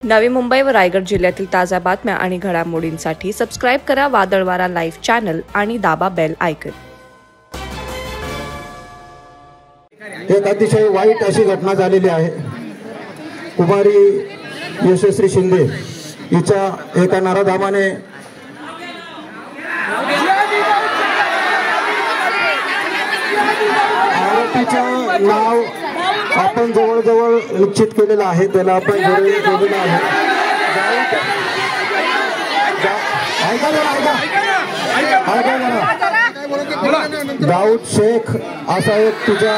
नवी मुंबई व रायगड जिल्ह्यातील ताज्या बातम्या आणि घडामोडींसाठी सबस्क्राइब करा वादळवारा लाईव्ह चॅनल आणि दाबा बेल आयकॉन। एक अतिशय वाईट अशी घटना झालेली आहे। कुमारी यशस्वी शिंदे हिच्या एका नराधामाने आरोपीचं नाव आपण जवळजवळ निश्चित केलेलं आहे, त्याला आपण जोडलेलं आहे। दाऊद शेख असा एक तुझा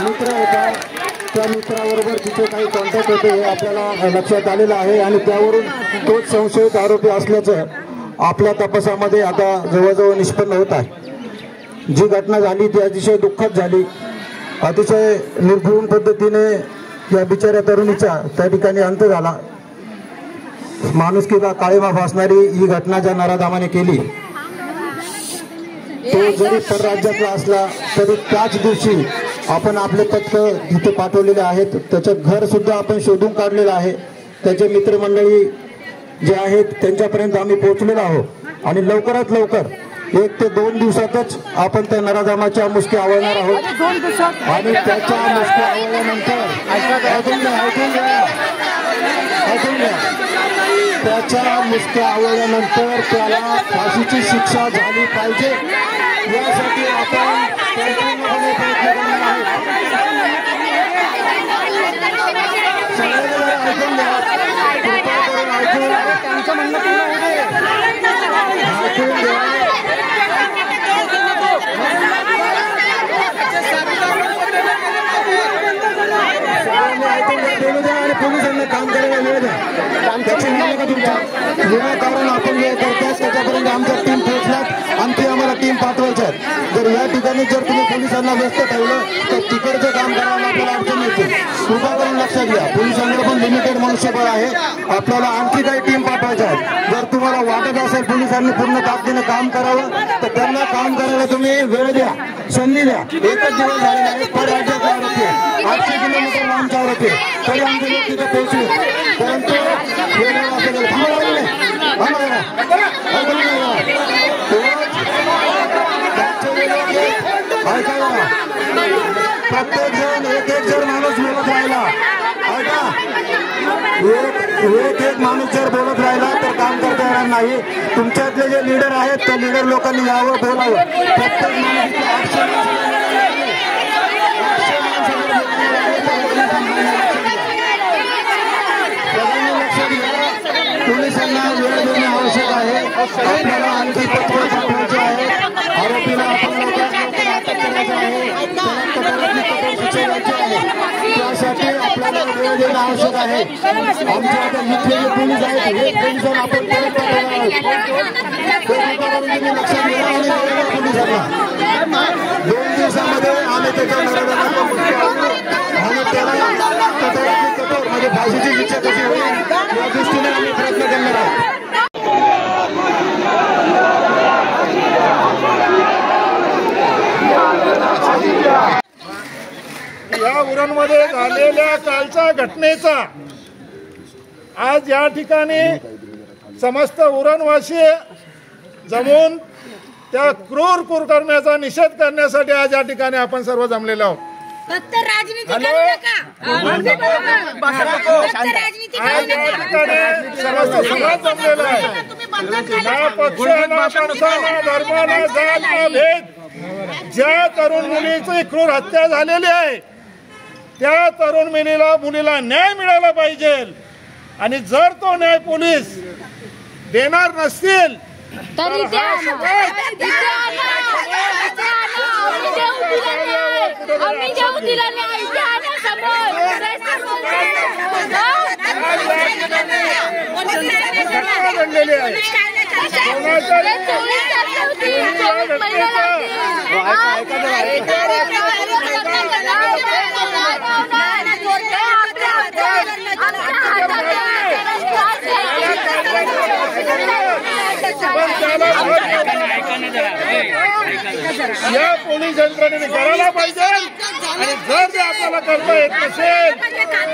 मित्र होता, त्या मित्राबरोबर तिथे काही कॉन्टॅक्ट होते हे आपल्याला लक्षात आलेलं आहे आणि त्यावरून तोच संशयित आरोपी असल्याचं आपल्या तपासामध्ये आता जवळजवळ निष्पन्न होत आहे। जी घटना झाली ती अतिशय दुःखद झाली। अतिशय निर्घृण पद्धतीने या बिचाऱ्या तरुणीचा त्या ठिकाणी अंत झाला। माणुसकीला काळीमा फासणारी ही घटना ज्या नराधामाने केली, तो जरी परराज्यातला असला तरी त्याच दिवशी आपण आपले पथक इथे पाठवलेले आहेत। त्याचं घर सुद्धा आपण शोधून काढलेलं आहे। त्याचे मित्रमंडळी जे आहेत त्यांच्यापर्यंत आम्ही पोहोचलेलो आहोत आणि लवकरात लवकर 1 ते 2 दिवसातच आपण त्या नराधामाच्या मुसक्या आवळणार आहोत आणि त्याच्या मुसक्या आवळल्यानंतर त्याच्या मुसक्या आवळल्यानंतर त्याला फाशीची शिक्षा झाली पाहिजे यासाठी आपण संपूर्णपणे प्रयत्न करणार आहोत। त्यांचं म्हणणं पोलिसांना काम करायला वेळ द्या, विनाकारण आपण वेळ करतात त्याच्यापर्यंत आमच्या टीम पोहोचल्यात, आणखी आम्हाला टीम पाठवायच्या आहेत। जर या ठिकाणी जर तुम्ही पोलिसांना व्यस्त ठेवलं तर तिकडचं काम करायला आपल्याला अडचण येते। कृपा करून लक्षात घ्या, पोलिसांकडे पण लिमिटेड मनुष्यबळ आहे, आपल्याला आणखी काही टीम पाठवायच्या आहेत। जर तुम्हाला वाटत असेल पोलिसांनी पूर्ण ताकदीने काम करावं तर त्यांना काम करायला तुम्ही वेळ द्या, संधी द्या। एकच दिवस झालेला आहे, परराज्यात आरोपी 800 किलोमीटर लांबच्या आरोपी तरी आमचे लोक तिथे पोहोचले, परंतु प्रत्येक जण एक जर माणूस बोलत राहिला, एक माणूस जर बोलत राहिला तर काम करता येणार नाही। तुमच्यातले जे लीडर आहेत त्या लीडर लोकांनी यावं, बोलावं। प्रत्येक पोलिसांना वेळ देणे आवश्यक आहे। आपल्याला आणखी पत्र पाठवायचे आहे, आरोपीला आपण अटक करायचं आहे, त्यासाठी आपल्याला वेळ देणं आवश्यक आहे। आमच्या आता इथले जे पोलीस आहेत हे पोलिसांना आपण परत पाठवणार आहोत। लक्षात घ्या आणि पोलिसांना 2 दिवसामध्ये आम्ही त्याच्या आणि त्याला कठोर म्हणजे फाशीची शिक्षा कशी होईल या दृष्टीने आम्ही प्रयत्न करणार आहोत। या उरणमध्ये झालेल्या कालच्या घटनेचा आज या ठिकाणी समस्त उरणवासी जमून त्या क्रूर कुकर्माचा निषेध करण्यासाठी आज या ठिकाणी आपण सर्व जमलेलो आहोत। फक्त राजनीती करू नका, आज या ठिकाणी समस्त समाज जमलेला आहे। ना पक्ष ना पंथ ना धर्म ना जात ना भेद। ज्या तरुण मुलीची क्रूर हत्या झालेली आहे त्या तरुण मुलीला न्याय मिळाला पाहिजे आणि जर तो न्याय पोलीस देणार नसतील तर या पोलीस यंत्रणेने करायला पाहिजे आणि जर ते आपल्याला करता येत नसेल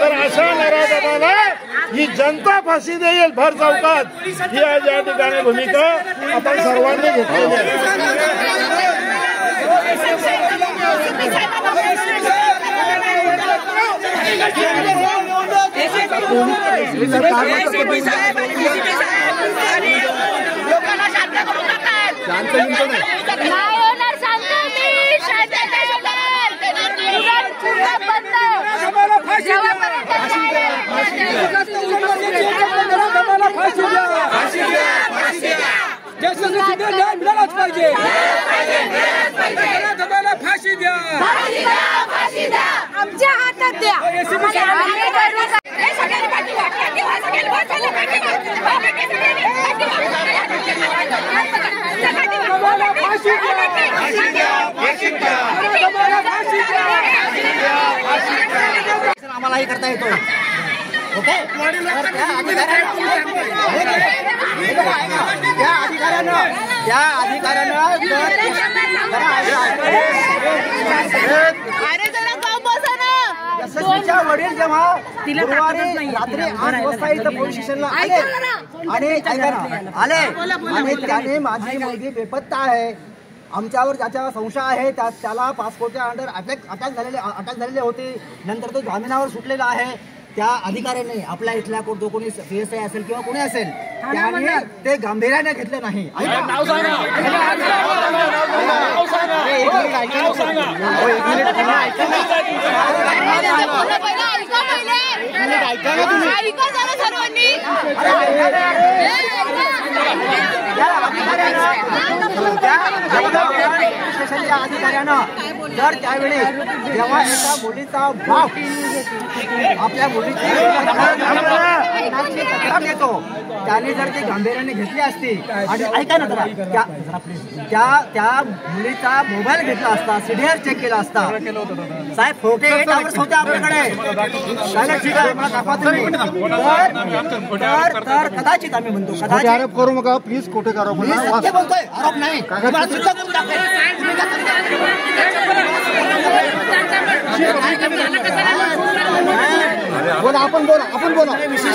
तर अशा नराधमाला ही जनता फाशी देईल भर चौकात, ही आज या ठिकाणी भूमिका आपण सर्वांनी घेतलेली आहे. न्याय मिळालाच पाहिजे. फाशी द्या, आमच्या हातात द्या. आम्हालाही करता येतो. ओके, त्या अधिकाऱ्यानं यशस्वीच्या वडील जेव्हा गुरुवारी रात्री 8 वाजता इथं पोलीस स्टेशनला आले आणि त्याने माझी मुलगी बेपत्ता आहे, आमच्यावर ज्याच्या संशय आहे त्याला पासपोर्टच्या अंडर अटॅक झालेले होते, नंतर तो जामिनावर सुटलेला आहे. त्या अधिकाऱ्याने आपल्या इथल्या जो कोणी PSI असेल किंवा कोणी असेल त्याने ते गांभीर्याने घेतले नाही. स्टेशनच्या अधिकाऱ्यानं जर त्यावेळी जेव्हा एका मुलीचा बाप आपल्या मुलीची तक्रार देतो त्याने जर ती गांभीर्याने घेतली असती आणि ऐका ना त्या मुलीचा मोबाईल घेतला असता, CDR चेक केला असता. साहेब 48 आवर्स होते आपल्याकडे. ठीक आहे, मला दाखवा तुम्ही. तर कदाचित आम्ही म्हणतो कदाचित आरोप करू नका प्लीज, खोटे करा बोलतोय, आरोप नाही. बोला, आपण बोला प्लीज,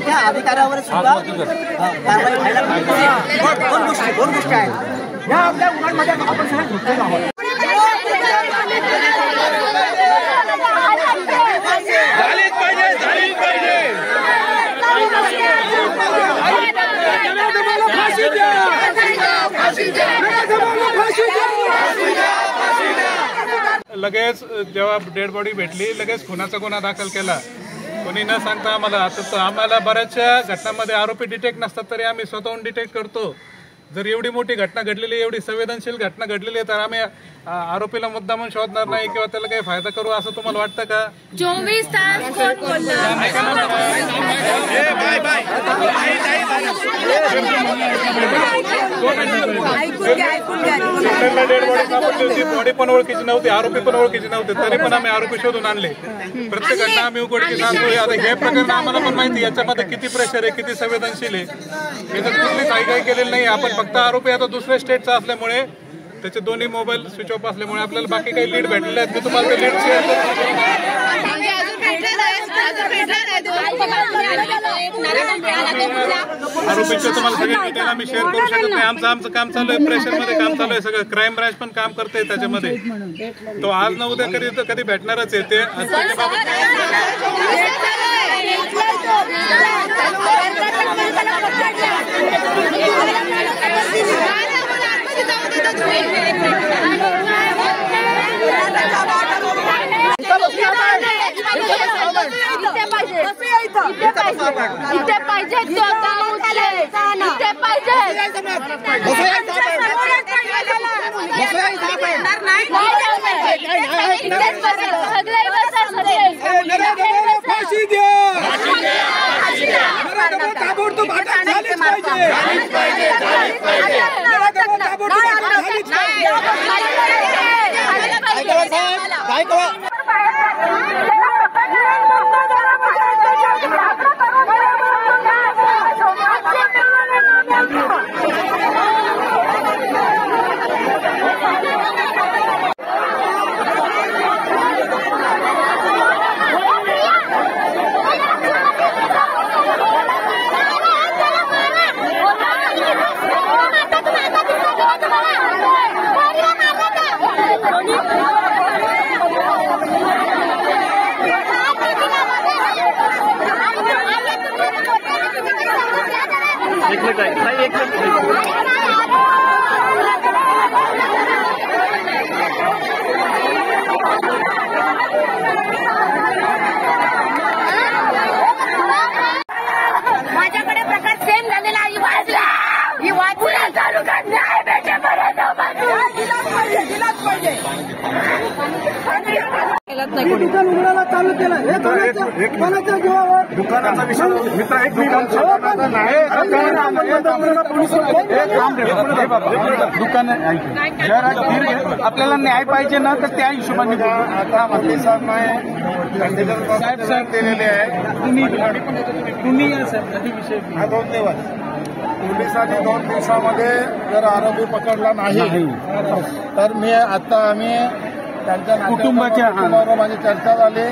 त्या अधिकाऱ्यावर सुद्धा कारवाई व्हायला पाहिजे. दोन गोष्टी आहेत या आपल्या उघडमध्ये आपण सगळे झोपलेलो आहोत. लगेच जेव्हा डेड बॉडी भेटली लगेच खुनाचा गुन्हा दाखल केला. कोणी न सांगता आम्हाला बऱ्याचशा घटनांमध्ये आरोपी डिटेक्ट नसतात तरी आम्ही स्वतःहून डिटेक्ट करतो. जर एवढी मोठी घटना घडलेली, एवढी संवेदनशील घटना घडलेली आहे तर आम्ही आरोपीला मुद्दा म्हणून शोधणार नाही किंवा त्याला काही फायदा करू असं तुम्हाला वाटतं का? 24 तास कोण बोललं? बॉडी पण ओळखीची नव्हती, आरोपी पण ओळखीची नव्हते, तरी पण आम्ही आरोपी शोधून आणले. प्रत्येक घटना आम्ही उघडकीस आणतो. आता हे प्रकरण आम्हाला पण माहिती याच्यामध्ये किती प्रेशर आहे, किती संवेदनशील आहे. याच्यात कुठली काही केलेलं नाही. आपण फक्त आरोपी आता दुसऱ्या स्टेटचा असल्यामुळे त्याचे दोन्ही मोबाईल स्विच ऑफ असल्यामुळे आपल्याला बाकी काही लीड भेटलेले आहेत. मी तुम्हाला ते लीड शेअर करतो. आरोपीचे तुम्हाला सगळे डिटेल आम्ही शेअर करू शकत नाही. आमचं काम चालू आहे, प्रेशरमध्ये काम चालू आहे सगळं. क्राईम ब्रांच पण काम करते त्याच्यामध्ये. तो आज न उद्या कधी भेटणारच आहे ते. इथे पाहिजे काय माझ्याकडे प्रकार सेम झालेला ही वाचला तालुक्यात न्याय भेटेपर्यंत दिलाच पाहिजे. दुकान उघडायला चालू केलं हे कोणाच्या जीवावर दुकानाचा विषय मित्र एक दुकान आपल्याला न्याय पाहिजे ना तर त्या हिशोबाने आता मंत्री साहेब नाही साहेब दिलेले आहे. तुम्ही या साहेब विषय हा 2 दिवस पोलिसांनी 2 दिवसामध्ये जर आरोपी पकडला नाही तर आम्ही त्यांच्या कुटुंबाच्या कुटुंबाबरोबर माझी चर्चा झाली.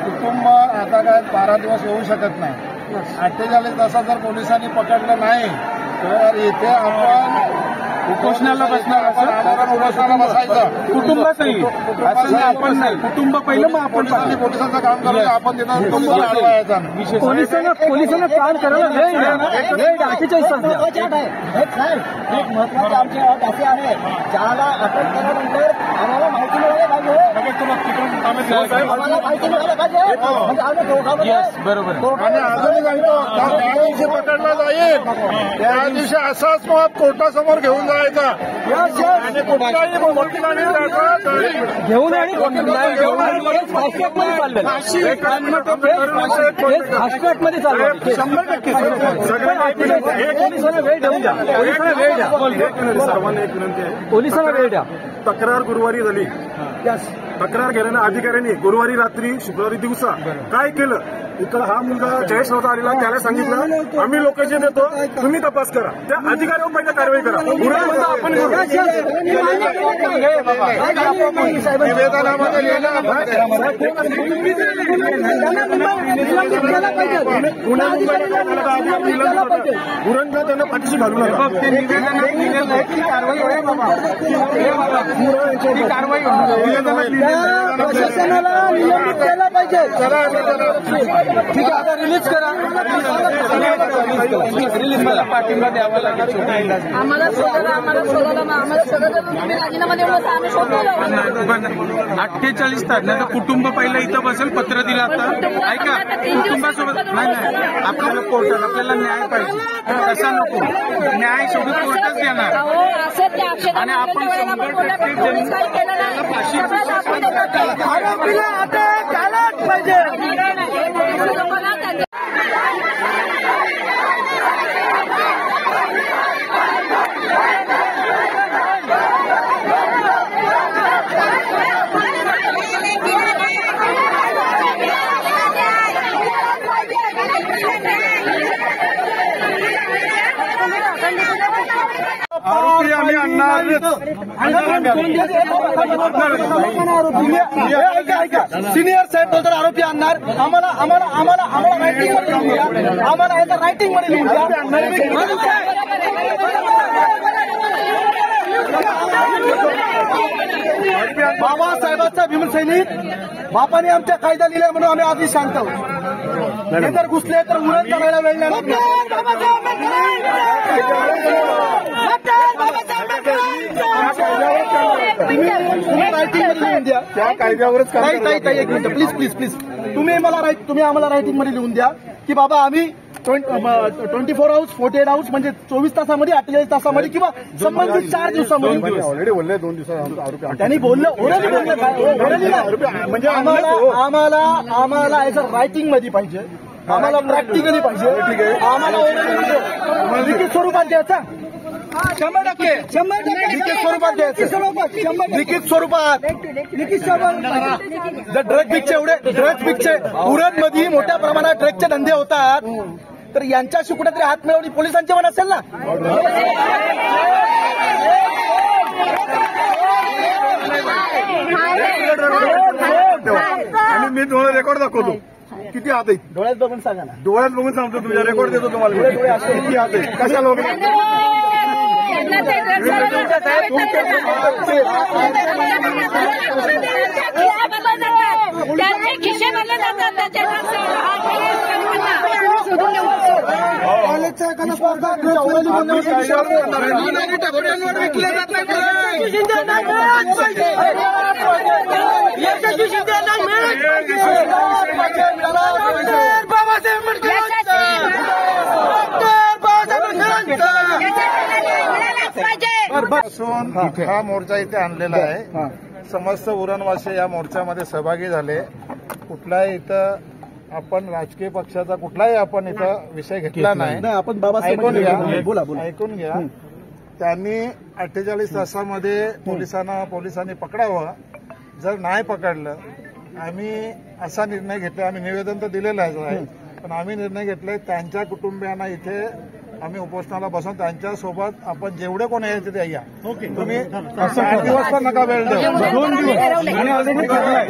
कुटुंब आता काय 12 दिवस येऊ शकत नाही. 48 तासात जर पोलिसांनी पकडलं नाही तर इथे आपण उपोषणाला बसणार. उपोषणाला बसायचं कुटुंबाचंही असं नाही आपण नाही. कुटुंब पहिलं मग आपण पोलिसांचं काम करायचं. आपण तिथं कुटुंबाला अडवायचा पोलिसांना काम करायला वेळ 48 तास एक महत्वाची आमची अट अशी आहे ज्याला अटक केल्यानंतर आम्हाला माहिती मिळाली पाहिजे. आम्हाला माहिती मिळाली पाहिजे म्हणजे आम्ही दोघांमध्ये बरोबर. आणि अजूनही सांगतो ज्या दिवशी पकडला जाईल त्या दिवशी असाच मग कोर्टासमोर घेऊन जायचा आणि कुठलाही वकिलांनी त्याचा घेऊन आणि फास्ट्रॅकमध्ये चाललं 100% वेळ देऊन द्या. सर्वांना एक विनंती आहे. पोलिसांना वेळ द्या. तक्रार गुरुवारी झाली. तक्रार घेणाऱ्या अधिकाऱ्यांनी गुरुवारी रात्री शुक्रवारी दिवसा काय केलं इकडं हा मुलगा जयेश नव्हता आलेला त्याला सांगितलं आम्ही लोकेशन देतो तुम्ही तपास करा. त्या अधिकाऱ्यावर पहिला कारवाई करा. आपण निवेदनामध्ये गुरंग त्यांना पाठीशी घालू नका. प्रशासनाला नियमित केला पाहिजे. ठीक आहे आता रिलीज करा. रिलीज मला पाठिंबा द्यावा लागेल. आम्हाला शोधायला तुम्ही राजीनामा देऊ नका. आम्ही शोधतो 48 तास नाही तर कुटुंब पहिलं इथं बसेल. पत्र दिलं आता ऐका कुटुंबासोबत नाही आपल्याला कोर्टात आपल्याला न्याय पाहिजे. तसा नको न्याय शेवटी कोर्टच देणार आणि आपण 100% फाशी आरोपीला अटक झालाच पाहिजे. आरोपी आम्ही आणणार. सिनियर साहेब बोलतात आरोपी आणणार. आम्हाला रायटिंग मध्ये लिहून द्या. आम्हाला याचा रायटिंग मध्ये लिहून द्या. बाबासाहेबांचा भीमसैनिक बापाने आमच्या कायदा लिहिला म्हणून आम्ही आधी शांत आहोत. हे जर घुसले तर उरण करायला वेळ नाही. रायटिंग मध्ये लिहून द्या. त्या कायद्यावरच एक मिनिट प्लीज तुम्ही आम्हाला रायटिंग मध्ये लिहून द्या की बाबा आम्ही 24 आवर्स 48 आवर्स म्हणजे 24 तासामध्ये 48 तासामध्ये किंवा संबंधित 4 दिवसामध्ये ऑलरेडी बोलले 2 दिवसात त्यांनी म्हणजे आम्हाला याचं रायटिंग मध्ये पाहिजे. आम्हाला प्रॅक्टिकली पाहिजे. आम्हाला लिखित स्वरूपात द्यायचा 100% लिखित स्वरूपात द्यायचं. लिखित स्वरूपात जर ड्रग्ज पिकचे उरणमध्ये मोठ्या प्रमाणात ड्रग्जचे धंदे होतात तर यांच्याशी कुठेतरी हात मिळवणी पोलिसांची पण असेल ना. आणि मी तुम्हाला रेकॉर्ड दाखवतो किती हात आहे. डोळ्यात बघून सांगा ना. डोळ्यात बघून सांगतो तुझ्या रेकॉर्ड देतो तुम्हाला किती हात आहे. कशाला त्यांचे खिशे भरले जातात. मागचा एखादा स्पर्धा विकले जात हा मोर्चा इथे आणलेला आहे. समस्त उरणवासी या मोर्चामध्ये सहभागी झाले. कुठलाही इथं आपण राजकीय पक्षाचा कुठलाही आपण इथं विषय घेतला नाही. आपण ऐकून घ्या. त्यांनी 48 तासामध्ये पोलिसांनी पकडावं. जर नाही पकडलं आम्ही असा निर्णय घेतला. आम्ही निवेदन तर दिलेलं आहे, पण आम्ही निर्णय घेतलाय त्यांच्या कुटुंबियांना इथे आम्ही उपोषणाला बसून त्यांच्यासोबत आपण जेवढे कोण आहे तिथे या. तुम्ही 8 दिवस पण नका वेळ द्या. 2 दिवस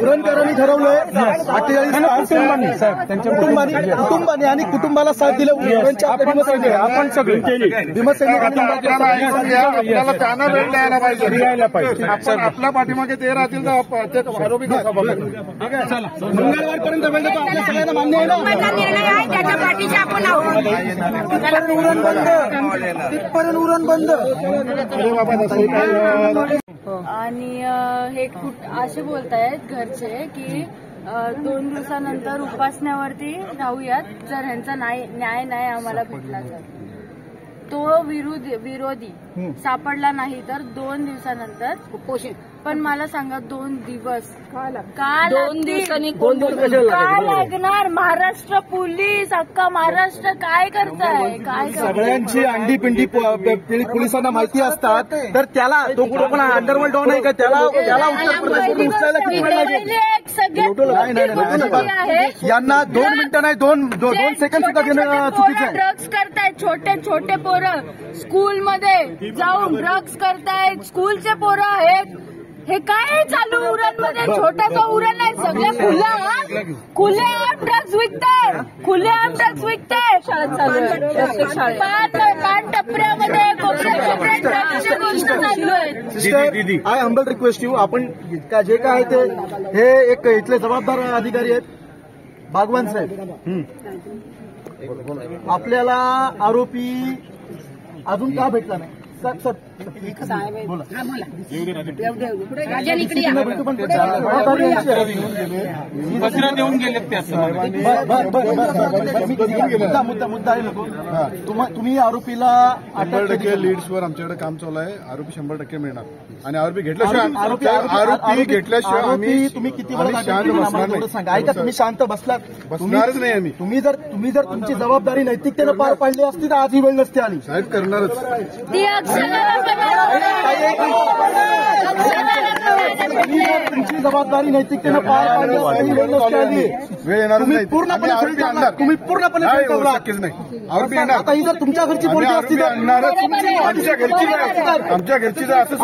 उरणकरांनी ठरवलंय. 48 कुटुंबाने आणि कुटुंबाला साथ दिलं. आपण सगळे आपल्याला त्यांना वेळ द्यायला पाहिजे. आपण आपल्या पाठीमागे ते राहतील तर ते आरोपी कसा बघेल. मंगळवारपर्यंत वेळ देतो. आपल्या सगळ्यांना मान्य आहे ना. निर्णय आहे त्याच्या पाठीशी आपण आहोत. तिथपर्यंत उरण बंद. आणि हे असे बोलतायत घरचे की 2 दिवसानंतर उपासण्यावरती राहूयात जर ह्यांचा न्याय नाही आम्हाला भेटला तर. तो विरोधी सापडला नाही तर 2 दिवसानंतर उपोषण. पण मला सांगा 2 दिवस का 2 दिवसांनी काय लागणार. महाराष्ट्र पोलीस अख्खा महाराष्ट्र काय करताय. काय सगळ्यांची अंडीपिंडी पोलिसांना माहिती असतात तर त्याला तो कुठं पण अंडरवर्ल्ड डॉन आहे का त्याला उत्तर प्रदेश यांना 2 मिनिटं नाही 2 सेकंड सुद्धा घेणं चुकीचं आहे. ड्रग्स करतायत छोटे छोटे पोरं स्कूलमध्ये जाऊन ड्रग्स करतायत. स्कूलचे पोरं हे काय चालू उरणमध्ये. छोटासा उरण आहे. सगळे खुलेआम ड्रग्स विकताय. खुलेआम ड्रग्स विकताय. पान टपऱ्यामध्ये कोपऱ्यात ड्रग्सची गोष्ट चालू आहे. Sister I humble request you. आपण जे काय ते हे एक इथले जबाबदार अधिकारी आहेत बागवान साहेब. आपल्याला आरोपी अजून का भेटला नाही. देऊन गेले मुद्दा आहे नको. तुम्ही आरोपीला 100% लीड्सवर आमच्याकडे काम चालू आहे. आरोपी 100% मिळणार आणि आरोपी घेतल्याशिवाय आम्ही तुम्ही किती वेळा सांगा. ऐका तुम्ही शांत बसणारच नाही आम्ही. तुम्ही जर तुमची जबाबदारी नैतिकतेनं पार पाडली असती तर आज ही वेळ नसती आली. साहेब करणारच. तुमची जबाबदारी नैतिकतेनं पार पाडली असती वेळ नसती आली. वेळ येणारच नाही. तुम्ही पूर्णपणे आरोपी येणार. आता ही जर तुमच्या घरची पोरगी असती तर आमच्या घरची जर असं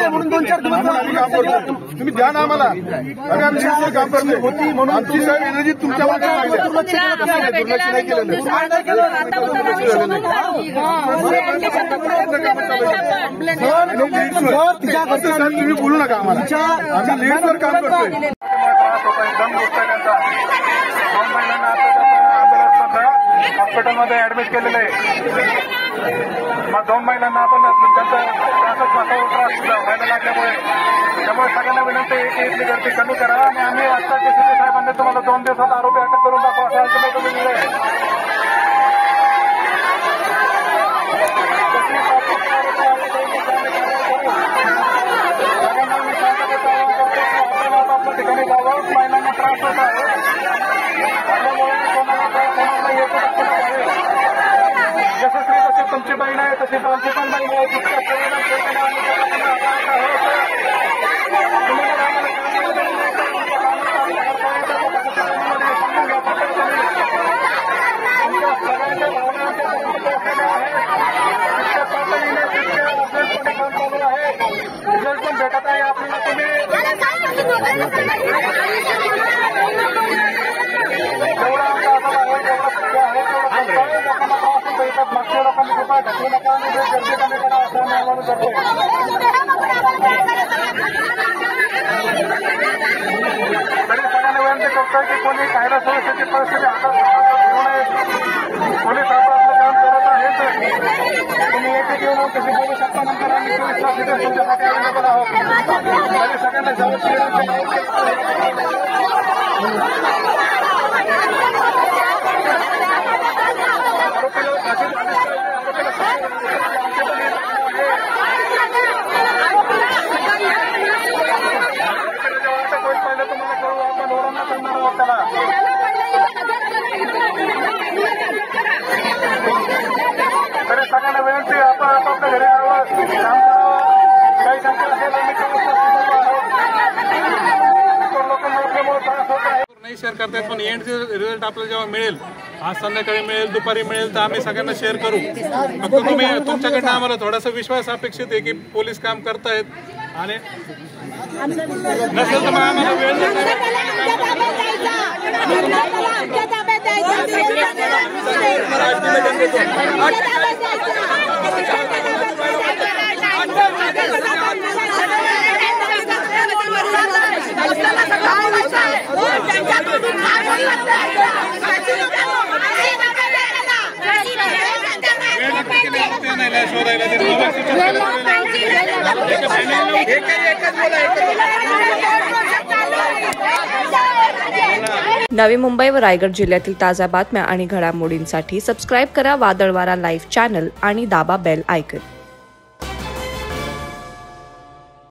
म्हणून 2-4 दिवस काम करतो. तुम्ही द्या ना आम्हाला. अरे आम्ही काम करतो होती म्हणून आमची साहेब एनर्जी तुमच्यावर दुर्लक्ष नाही केलं. तुम्ही बोलू नका आम्हाला. आम्ही लीडवर काम करतोय. हॉस्पिटलमध्ये ऍडमिट केलेलं आहे. मग 2 महिलांना आपण व्हायला लागल्यामुळे त्यामुळे सगळ्यांना विनंती आहे की इथली गर्दी कमी करा आणि आम्ही आजच्या डीसीपी साहेबांनी तुम्हाला 2 दिवसात आरोपी अटक करून दाखवा असं ऐकलं तुम्ही दिलंय. आपल्या ठिकाणी जावं. महिलांना त्रास होत आहे त्यामुळे यशस्वी तशी तुमची बहीण आहे तशी आमची पण बहीण आहे. रिझल्ट पण भेटत आहे आपल्याला. मागच्या लोकांनी कृपा ढकलू नका आणि गर्दी कमी करा असं मी आवाहन करतो. तरी सगळ्यांना विनंती करतोय की कोणी कायदा सुरक्षेची परिस्थिती हातात घेऊ नये. पोलीस आपलं काम करत आहे. घेऊन कसे बोलू शकता नंतर आम्ही 24 तास इथे तुमच्यासाठी अवेलेबल आहोत. सगळ्यांना सगळ्यांना विनंती आपण आपापल्या घरी यावं, काम करावं. काही शंका असेल आम्ही लोकांना त्रास होत आहे नाही शेअर करतायत, पण एंडचे रिझल्ट आपल्याला जेव्हा मिळेल, आज संध्याकाळी मिळेल, दुपारी मिळेल, तर आम्ही सगळ्यांना शेअर करू. फक्त तुम्ही तुमच्याकडनं आम्हाला थोडासा विश्वास अपेक्षित आहे की पोलीस काम करतायत आणि नसेल तर मग आम्हाला वेळ नवी मुंबई व रायगड जिल्ह्यातील ताज्या बातम्या आणि घडामोडींसाठी सबस्क्राईब करा वादळवारा लाईव्ह चॅनल आणि दाबा बेल आयकॉन.